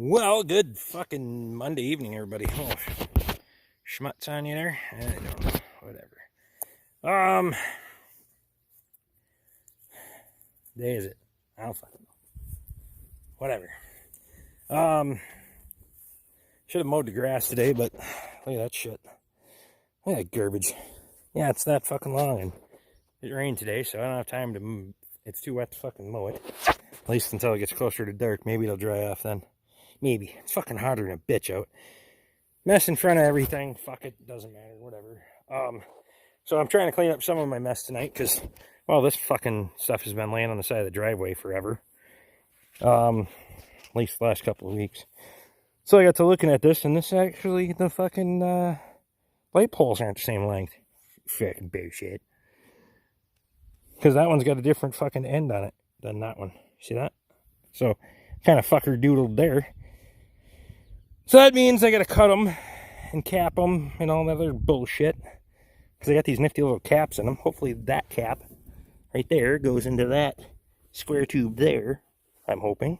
Well, good fucking Monday evening, everybody. Oh, schmutz on you there? I don't know. Whatever. Day is it? I don't fucking know. Whatever. Should have mowed the grass today, but look at that shit. Look at that garbage. Yeah, it's that fucking long, and it rained today, so I don't have time to. It's too wet to fucking mow it. At least until it gets closer to dark. Maybe it'll dry off then. Maybe. It's fucking hotter than a bitch out. Mess in front of everything. Fuck it. Doesn't matter. Whatever. So I'm trying to clean up some of my mess tonight because, well, this fucking stuff has been laying on the side of the driveway forever. At least the last couple of weeks. So I got to looking at this, and this actually, the fucking light poles aren't the same length. Fucking bullshit. Because that one's got a different fucking end on it than that one. See that? So, kind of fucker doodled there. So that means I gotta cut them and cap them and all that other bullshit. Because I got these nifty little caps in them. Hopefully that cap right there goes into that square tube there. I'm hoping.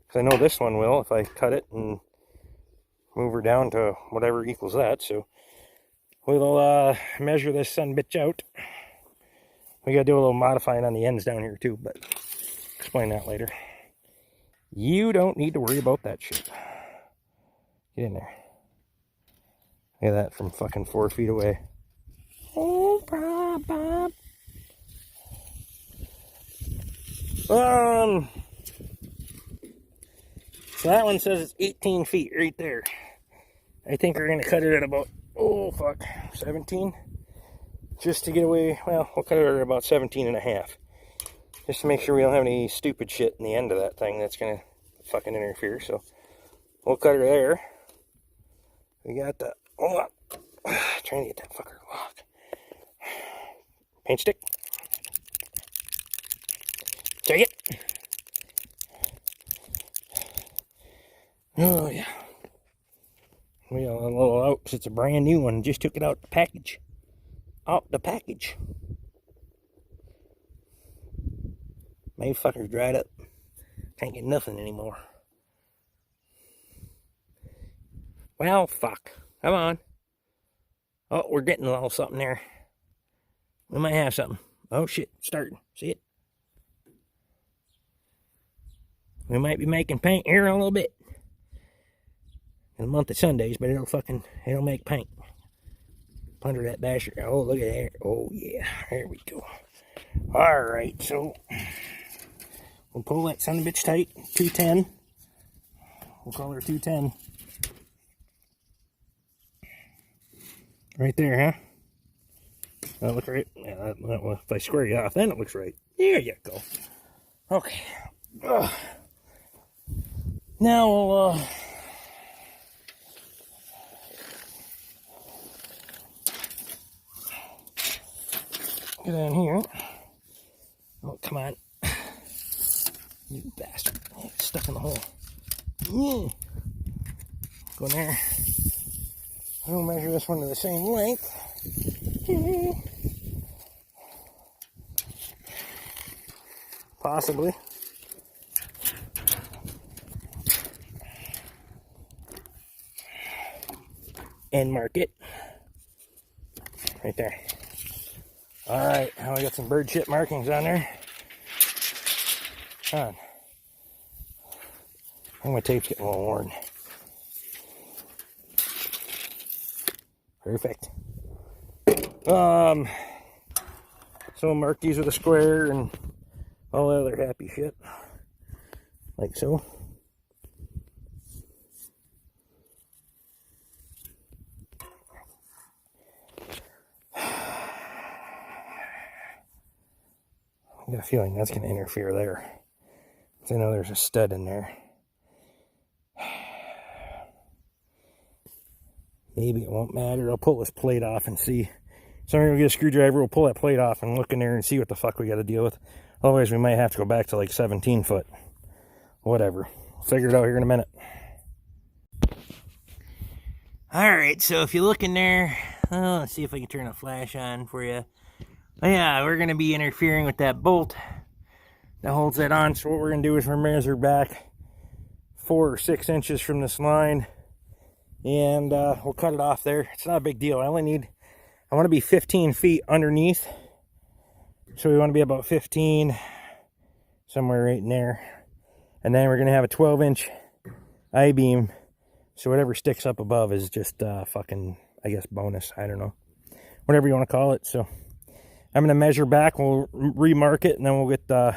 Because I know this one will if I cut it and move her down to whatever equals that. So we'll measure this son bitch out. We gotta do a little modifying on the ends down here too, but explain that later. You don't need to worry about that shit. Get in there. Look at that from fucking 4 feet away. Oh, Bob. So that one says it's 18 feet right there. I think we're gonna cut it at about, 17? Just to get away, well, we'll cut it at about 17 and a half. Just to make sure we don't have any stupid shit in the end of that thing that's gonna fucking interfere. So we'll cut her there. We got the, trying to get that fucker locked. Paint stick. Take it. Oh yeah. We got a little out. It's a brand new one. Just took it out the package. Out the package. My fucker's dried up. Can't get nothing anymore. Well, fuck. Come on. Oh, we're getting a little something there. We might have something. Oh, shit. Starting. See it? We might be making paint here in a little bit. In the month of Sundays, but it'll make paint. Under that dasher. Oh, look at that. Oh, yeah. There we go. Alright, so we'll pull that son of a bitch tight. 210. We'll call her 210. Right there, huh? That looks right. Yeah, if I square you off, then it looks right. There you go. Okay. Now we'll, get in here. Oh, come on. You bastard. Oh, it's stuck in the hole. Go in there. I'll measure this one to the same length. Possibly. And mark it. Right there. Alright, now we got some bird shit markings on there. Come on. I think my tape's getting a little worn. Perfect. So mark these with a square and all the other happy shit. Like so. I got a feeling that's going to interfere there. I know there's a stud in there. Maybe it won't matter. I'll pull this plate off and see. So I'm going to get a screwdriver. We'll pull that plate off and look in there and see what the fuck we got to deal with. Otherwise, we might have to go back to like 17 foot. Whatever. We'll figure it out here in a minute. Alright, so if you look in there, let's see if I can turn a flash on for you. Yeah, we're going to be interfering with that bolt that holds that on. So what we're going to do is we're measure back 4 or 6 inches from this line, and we'll cut it off there. It's not a big deal. I want to be 15 feet underneath, so we want to be about 15, somewhere right in there. And then we're going to have a 12-inch I-beam, so whatever sticks up above is just fucking, I guess, bonus. I don't know, whatever you want to call it. So I'm going to measure back, we'll remark it, and then we'll get the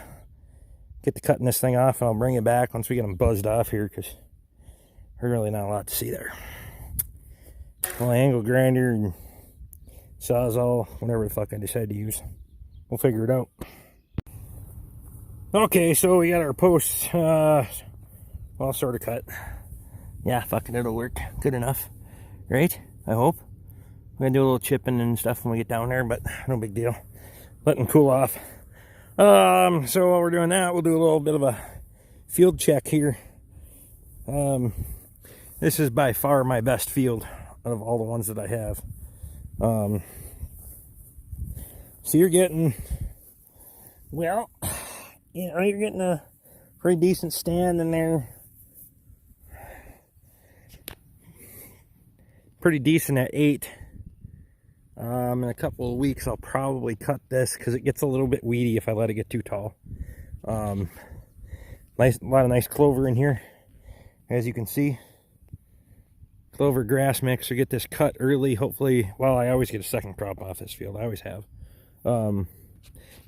cutting this thing off, and I'll bring it back once we get them buzzed off here, because there's really not a lot to see there. Well, angle grinder and Sawzall, whatever the fuck I decide to use, we'll figure it out. Okay, so we got our posts, well, sort of cut. Yeah, fucking it'll work good enough, right? I hope. We're gonna do a little chipping and stuff when we get down there, but no big deal. Let them cool off. So while we're doing that, we'll do a little bit of a field check here. This is by far my best field out of all the ones that I have. So you're getting, well, you know, you're getting a pretty decent stand in there. Pretty decent at 8. In a couple of weeks I'll probably cut this because it gets a little bit weedy if I let it get too tall. A lot of nice clover in here, as you can see. Clover grass mix. So get this cut early, hopefully. Well, I always get a second crop off this field, I always have.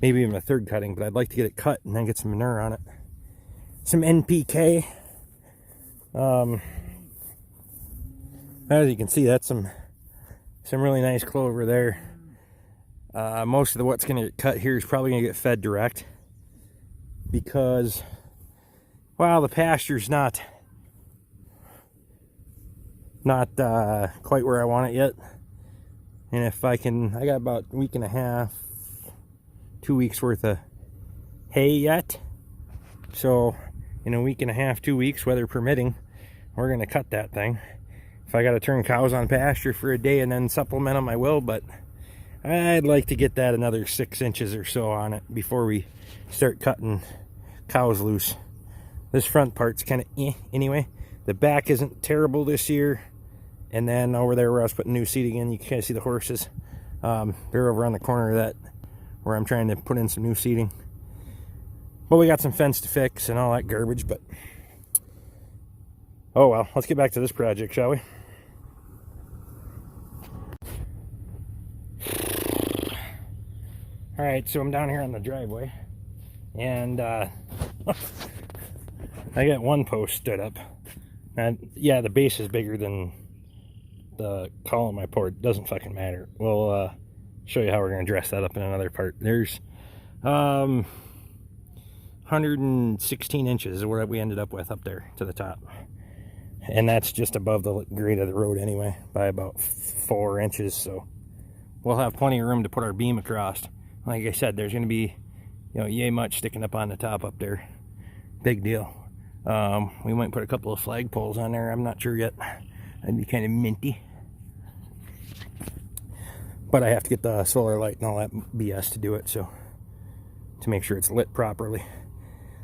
Maybe even a third cutting, but I'd like to get it cut and then get some manure on it. Some NPK. As you can see, that's some really nice clover there. Most of what's going to get cut here is probably going to get fed direct, because, well, the pasture's not quite where I want it yet. And if I got about a week and a half, 2 weeks worth of hay yet. So in a week and a half, 2 weeks, weather permitting, we're going to cut that thing. If I got to turn cows on pasture for a day and then supplement them, I will, but I'd like to get that another 6 inches or so on it before we start cutting cows loose. This front part's kind of anyway. The back isn't terrible this year. And then over there where I was putting new seating in, you can kind of see the horses. They're over on the corner of that, where I'm trying to put in some new seating. But we got some fence to fix and all that garbage, but oh well, let's get back to this project, shall we? Alright, so I'm down here on the driveway, and I got one post stood up. And yeah, the base is bigger than the column I poured. Doesn't fucking matter. We'll show you how we're going to dress that up in another part. There's 116 inches is what we ended up with up there to the top. And that's just above the grade of the road anyway, by about 4 inches. So we'll have plenty of room to put our beam across. Like I said, there's going to be, you know, yay much sticking up on the top up there. Big deal. We might put a couple of flag poles on there. I'm not sure yet. That'd be kind of minty. But I have to get the solar light and all that BS to do it, so to make sure it's lit properly.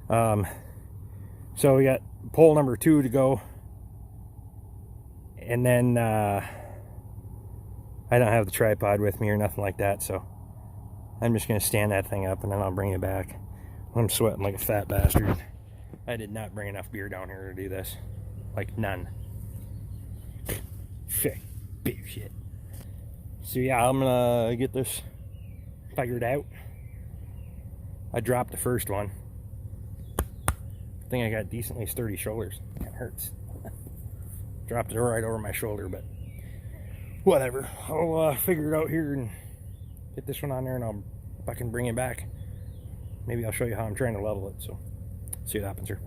So we got pole number 2 to go. And then I don't have the tripod with me or nothing like that, so I'm just going to stand that thing up and then I'll bring it back. I'm sweating like a fat bastard. I did not bring enough beer down here to do this. Like, none. Big shit. So yeah, I'm going to get this figured out. I dropped the first one. I think I got decently sturdy shoulders. It hurts. Dropped it right over my shoulder, but whatever. I'll figure it out here and get this one on there, and if I can bring it back, maybe I'll show you how I'm trying to level it. So see what happens here.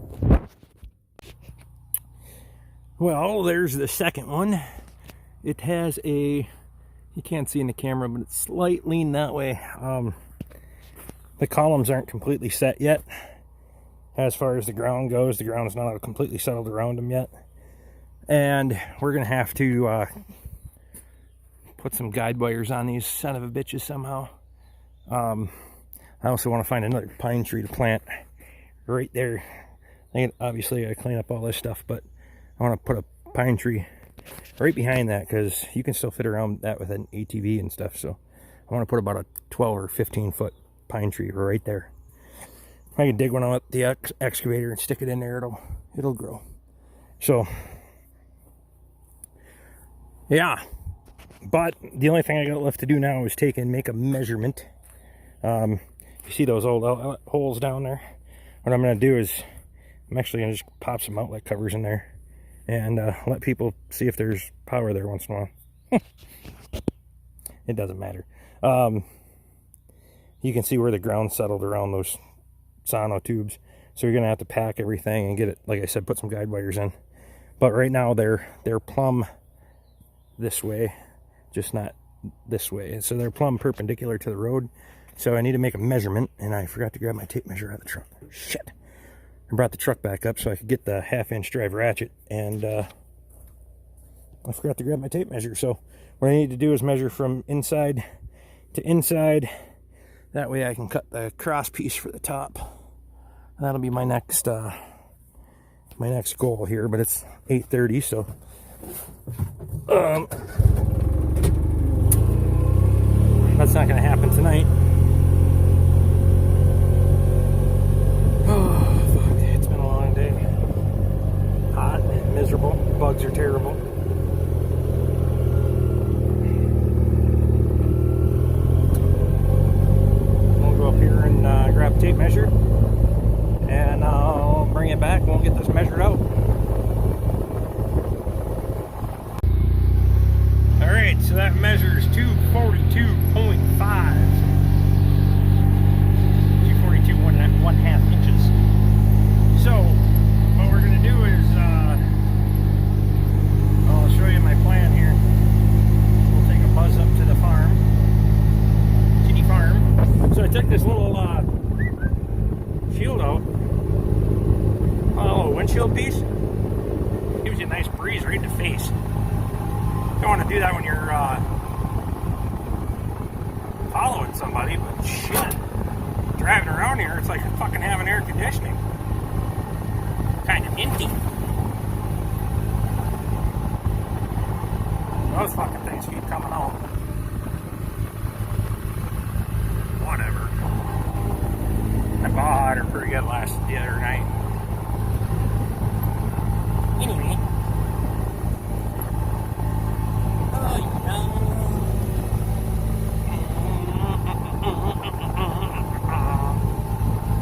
Well, there's the second one. It has a, you can't see in the camera, but it's slightly leaned that way. The columns aren't completely set yet. As far as the ground goes, the ground's not completely settled around them yet. And we're going to have to put some guide wires on these son of a bitches somehow. I also want to find another pine tree to plant right there. Obviously I clean up all this stuff, but I want to put a pine tree right behind that because you can still fit around that with an ATV and stuff. So I want to put about a 12 or 15 foot pine tree right there. I can dig one out with the excavator and stick it in there. It'll grow. So yeah, but the only thing I got left to do now is make a measurement. You see those old outlet holes down there? What I'm going to do is I'm actually going to just pop some outlet covers in there and let people see if there's power there once in a while. It doesn't matter. You can see where the ground settled around those sono tubes. So you're going to have to pack everything and get it, like I said, put some guide wires in. But right now they're plumb this way, just not this way. So they're plumb perpendicular to the road. So I need to make a measurement, and I forgot to grab my tape measure out of the truck. Shit. I brought the truck back up so I could get the 1/2-inch drive ratchet, and I forgot to grab my tape measure. So what I need to do is measure from inside to inside. That way I can cut the cross piece for the top. That'll be my next goal here, but it's 8:30, so that's not going to happen tonight. Oh, fuck. It's been a long day. Hot, miserable. Bugs are terrible. We'll go up here and grab a tape measure, and I'll bring it back and we'll get this measured out. Alright, so that measures 242.5. 242 1/2 inches. So what we're going to do is I'll show you my plan here. We'll take a buzz up to the farm, kitty farm. So I took this little shield out, a little windshield piece. Gives you a nice breeze right in the face. You don't want to do that when you're following somebody, but shit. Driving around here, it's like fucking having air conditioning. Kind of minty. Those fucking things keep coming on. Whatever. I bought her pretty good the other night. Anyway.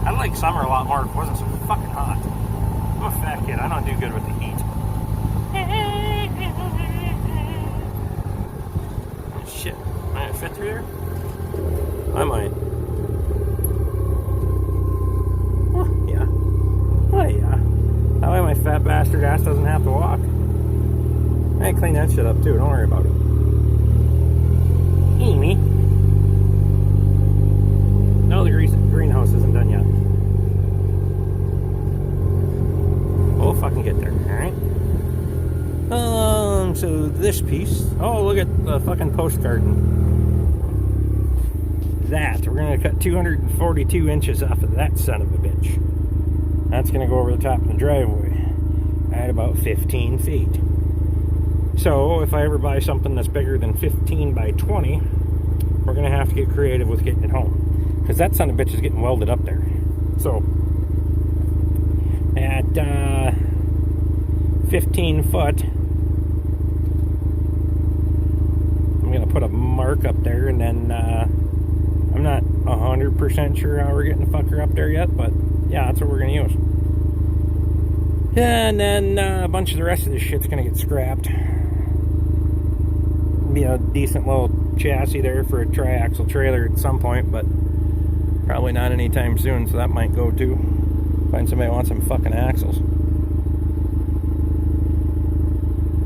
I like summer a lot more if it wasn't so fucking hot. I'm a fat kid. I don't do good with the heat. Shit. Might I fit through there? I might. Oh, yeah. Oh, yeah. That way my fat bastard ass doesn't have to walk. I can clean that shit up too. Don't worry about it. Amy. No, the greenhouse isn't done yet. We'll fucking get there, alright? So this piece. Oh, look at the fucking post garden. We're going to cut 242 inches off of that son of a bitch. That's going to go over the top of the driveway at about 15 feet. So if I ever buy something that's bigger than 15 by 20, we're going to have to get creative with getting it home. Because that son of a bitch is getting welded up there. So at 15 foot, I'm going to put a mark up there, and then I'm not 100% sure how we're getting the fucker up there yet, but yeah, that's what we're going to use. Yeah, and then a bunch of the rest of this shit's going to get scrapped. Be a decent little chassis there for a triaxle trailer at some point, but probably not anytime soon, so that might go too. Find somebody who wants some fucking axles.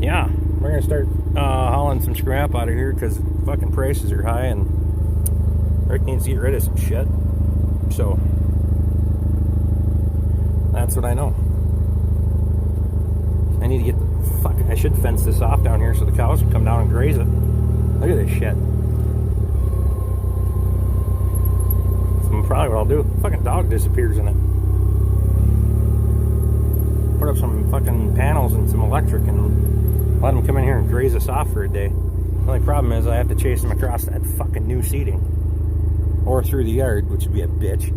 Yeah, we're gonna start hauling some scrap out of here because fucking prices are high and Rick needs to get rid of some shit. So that's what I know. I need to get the fuck. I should fence this off down here so the cows can come down and graze it. Look at this shit. That's probably what I'll do. Fucking dog disappears in it. some fucking panels and some electric and let them come in here and graze us off for a day. The only problem is I have to chase them across that fucking new seating. Or through the yard, which would be a bitch.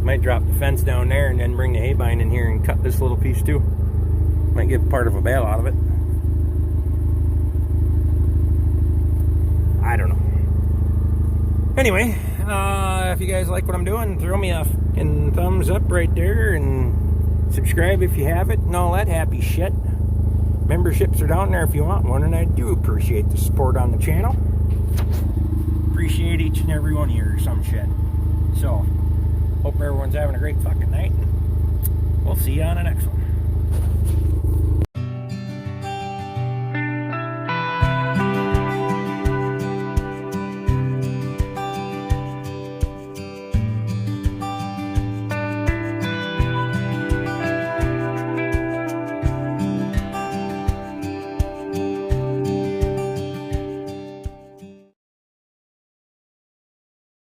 Might drop the fence down there and then bring the hay bind in here and cut this little piece too. Might get part of a bale out of it. I don't know. Anyway, if you guys like what I'm doing, throw me a fucking thumbs up right there and subscribe if you have it and all that happy shit. Memberships are down there if you want one, and I do appreciate the support on the channel. Appreciate each and every one of you or some shit. So, hope everyone's having a great fucking night. We'll see you on the next one.